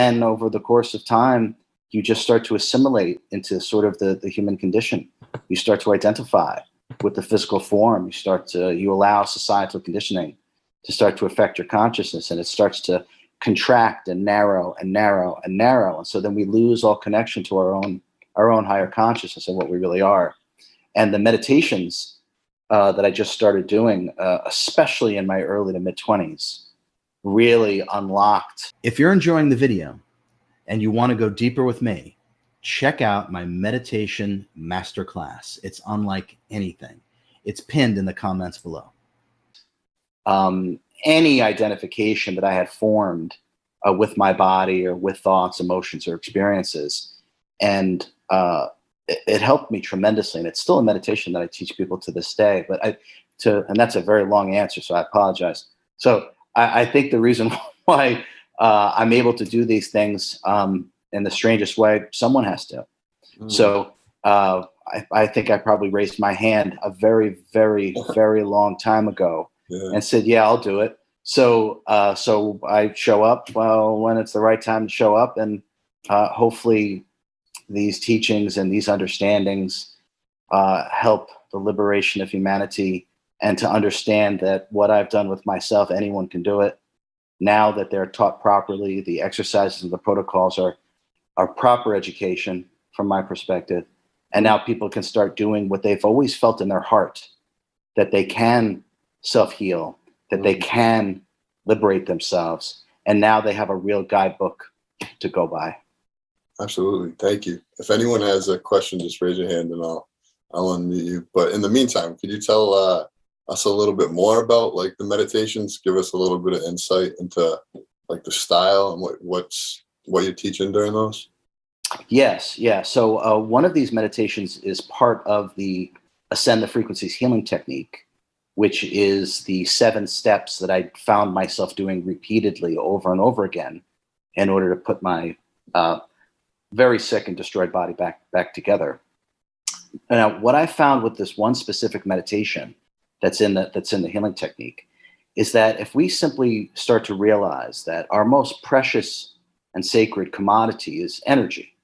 And over the course of time, you just start to assimilate into sort of the human condition. You start to identify with the physical form. You allow societal conditioning to start to affect your consciousness, and it starts to contract and narrow and narrow and narrow. And so then we lose all connection to our own higher consciousness and what we really are. And the meditations that I just started doing, especially in my early to mid 20s, really unlocked. If you're enjoying the video and you want to go deeper with me, check out my meditation masterclass. It's unlike anything. It's pinned in the comments below. Any identification that I had formed with my body or with thoughts, emotions, or experiences. And it helped me tremendously. And it's still a meditation that I teach people to this day. And that's a very long answer, so I apologize. So I think the reason why I'm able to do these things in the strangest way, someone has to. So I think I probably raised my hand a very, very, very long time ago and said, yeah, I'll do it. So I show up when it's the right time to show up, and hopefully these teachings and these understandings help the liberation of humanity, and to understand that what I've done with myself, anyone can do it. Now that they're taught properly, the exercises and the protocols are proper education from my perspective. And now people can start doing what they've always felt in their heart, that they can self-heal, that they can liberate themselves. And now they have a real guidebook to go by. Absolutely. Thank you. If anyone has a question, just raise your hand and I'll unmute you. But in the meantime, could you tell us a little bit more about like the meditations? Give us a little bit of insight into like the style and what you're teaching during those. Yes. Yeah. So one of these meditations is part of the Ascend the Frequencies healing technique, which is the 7 steps that I found myself doing repeatedly over and over again in order to put my very sick and destroyed body back together. Now, what I found with this one specific meditation that's in the healing technique is that if we simply start to realize that our most precious and sacred commodity is energy.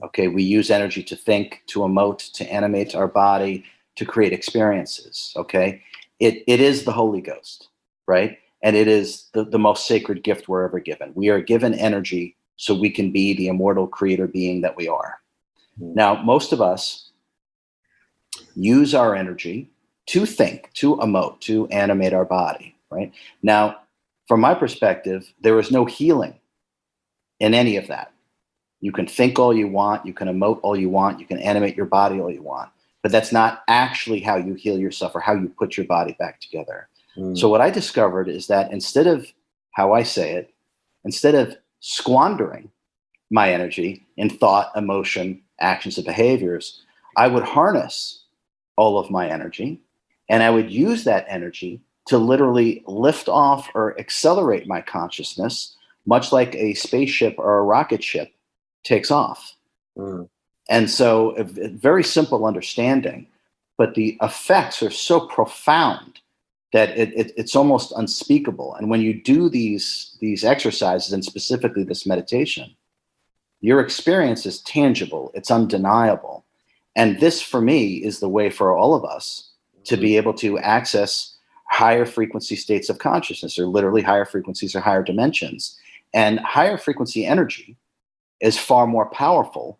Okay, we use energy to think, to emote, to animate our body, to create experiences. Okay, it is the Holy Ghost, right? And it is the most sacred gift we're ever given. We are given energy so we can be the immortal creator being that we are. Now, most of us use our energy to think, to emote, to animate our body, right? Now, from my perspective, there is no healing in any of that. You can think all you want, you can emote all you want, you can animate your body all you want, but that's not actually how you heal yourself or how you put your body back together. So what I discovered is that instead of, how I say it, instead of squandering my energy in thought, emotion, actions, and behaviors, I would harness all of my energy, and I would use that energy to literally lift off or accelerate my consciousness, much like a spaceship or a rocket ship takes off. And so a very simple understanding, but the effects are so profound that it's almost unspeakable. And when you do these exercises, and specifically this meditation, your experience is tangible, it's undeniable. And this, for me, is the way for all of us to be able to access higher frequency states of consciousness, or literally higher frequencies or higher dimensions. And higher frequency energy is far more powerful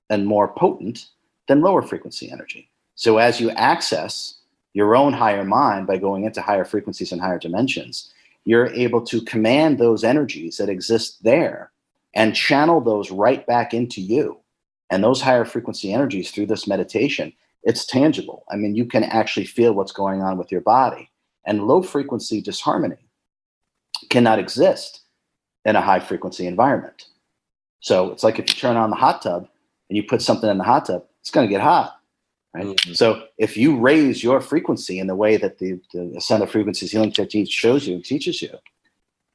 and more potent than lower frequency energy. So as you access your own higher mind by going into higher frequencies and higher dimensions, you're able to command those energies that exist there and channel those right back into you. And those higher frequency energies through this meditation, it's tangible. I mean, you can actually feel what's going on with your body. And low frequency disharmony cannot exist in a high frequency environment. So it's like if you turn on the hot tub and you put something in the hot tub, it's going to get hot. Right? So if you raise your frequency in the way that the Ascend the Frequencies healing technique shows you and teaches you,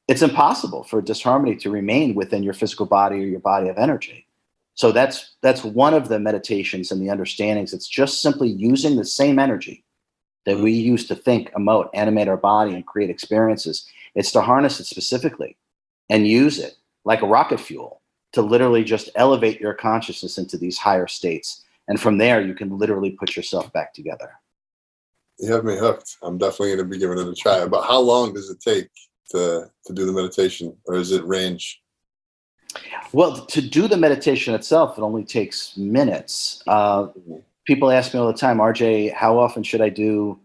it's impossible for disharmony to remain within your physical body or your body of energy. So that's one of the meditations and the understandings. It's just simply using the same energy that we use to think, emote, animate our body, and create experiences. It's to harness it specifically and use it like a rocket fuel to literally just elevate your consciousness into these higher states. And from there, you can literally put yourself back together. You have me hooked. I'm definitely going to be giving it a try. But how long does it take to do the meditation, or is it range? Well, to do the meditation itself, it only takes minutes. People ask me all the time, RJ, how often should I do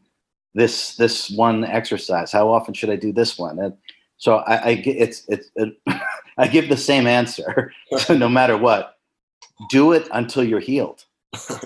this one exercise? How often should I do this one? And so I give the same answer. No matter what, do it until you're healed.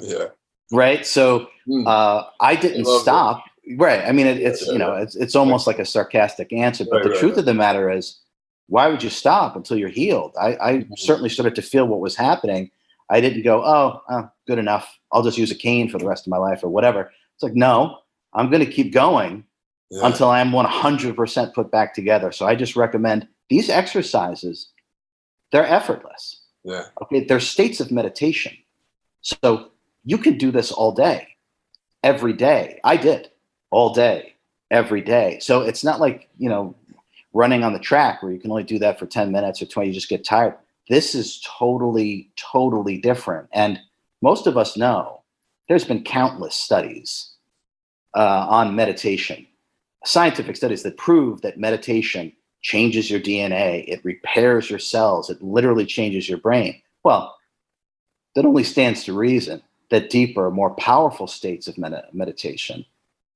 Yeah. Right. So I didn't stop. That. Right. I mean, it's almost like a sarcastic answer, but the truth of the matter is, why would you stop until you're healed? I certainly started to feel what was happening. I didn't go, oh, good enough. I'll just use a cane for the rest of my life or whatever. It's like, no, I'm going to keep going until I'm 100% put back together. So I just recommend these exercises. They're effortless. Yeah. Okay. They're states of meditation. So you can do this all day, every day. I did all day, every day. So it's not like, running on the track where you can only do that for 10 minutes or 20, you just get tired. This is totally, totally different. And most of us know there's been countless studies on meditation, scientific studies that prove that meditation changes your DNA, it repairs your cells, it literally changes your brain. Well, that only stands to reason that deeper, more powerful states of meditation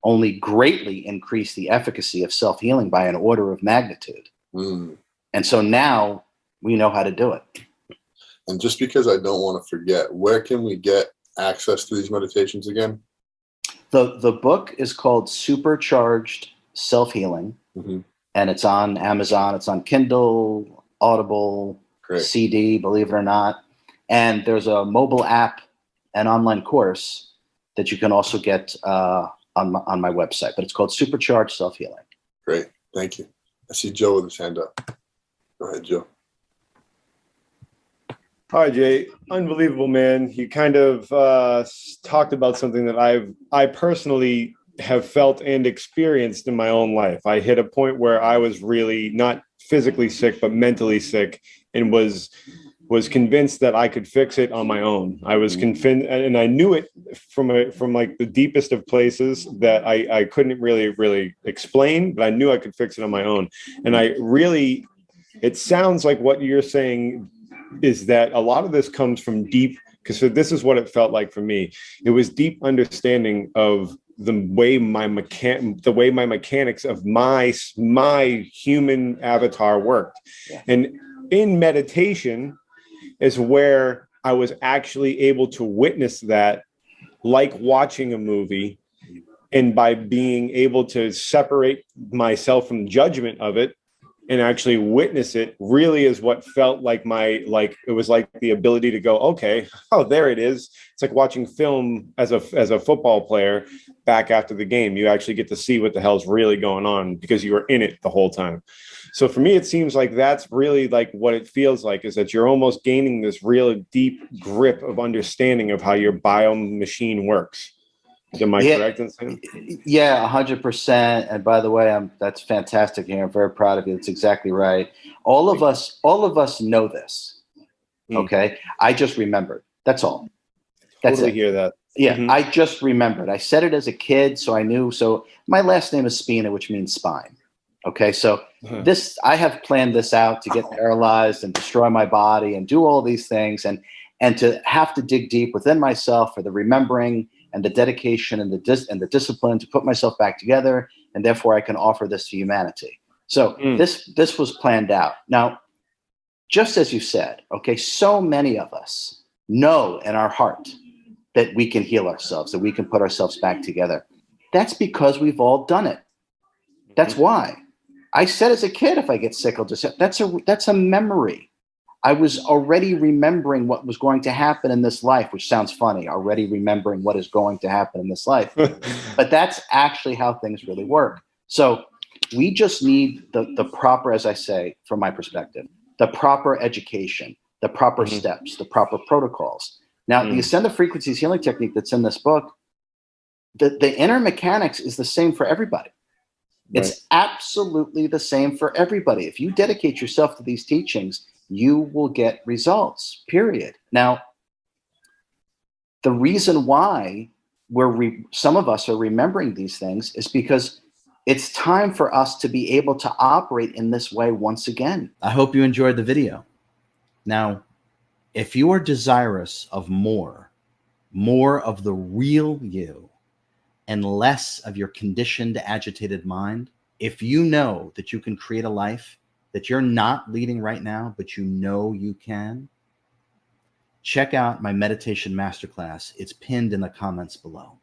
only greatly increase the efficacy of self-healing by an order of magnitude. And so now we know how to do it. And just because I don't want to forget, where can we get access to these meditations again? The book is called Supercharged Self-Healing, and it's on Amazon. It's on Kindle, Audible, CD, believe it or not. And there's a mobile app and online course that you can also get on my website, but it's called Supercharged Self-Healing. Great. Thank you. I see Joe with his hand up. Go ahead, Joe. Hi, Jay. Unbelievable, man. You kind of talked about something that I personally have felt and experienced in my own life. I hit a point where I was really not physically sick, but mentally sick, and was convinced that I could fix it on my own. I was convinced, and I knew it from like the deepest of places that I couldn't really explain, but I knew I could fix it on my own. And it sounds like what you're saying is that a lot of this comes from deep, because this is what it felt like for me. It was deep understanding of the way my mechanics of my human avatar worked. Yeah. And in meditation is where I was actually able to witness that, like watching a movie, and by being able to separate myself from judgment of it and actually witness it really is what felt like it was like the ability to go, okay, oh, there it is. It's like watching film as a football player back after the game. You actually get to see what the hell's really going on because you were in it the whole time. So for me, it seems like that's really like what it feels like, is that you're almost gaining this real deep grip of understanding of how your bio machine works. Am I correct in saying? Yeah, 100%. And by the way, that's fantastic here. I'm very proud of you. That's exactly right. All of us know this. Okay. I just remembered. That's all. That's totally it. Hear that. Yeah. I just remembered. I said it as a kid, so I knew. So my last name is Spina, which means spine. Okay. So I have planned this out to get paralyzed and destroy my body and do all these things, and to have to dig deep within myself for the remembering and the dedication and the discipline to put myself back together, and therefore I can offer this to humanity. So this was planned out. Now, just as you said, okay, so many of us know in our heart that we can heal ourselves, that we can put ourselves back together. That's because we've all done it. That's why. I said as a kid, if I get sick, I'll just say, that's a memory. I was already remembering what was going to happen in this life, which sounds funny, already remembering what is going to happen in this life. But that's actually how things really work. So we just need the proper, as I say, from my perspective, the proper education, the proper steps, the proper protocols. Now, the Ascend the Frequencies healing technique that's in this book, the inner mechanics is the same for everybody. It's absolutely the same for everybody. If you dedicate yourself to these teachings, you will get results, period. Now, the reason why some of us are remembering these things is because it's time for us to be able to operate in this way once again. I hope you enjoyed the video. Now, if you are desirous of more of the real you and less of your conditioned, agitated mind, if you know that you can create a life that you're not leading right now, but you know you can, check out my meditation masterclass. It's pinned in the comments below.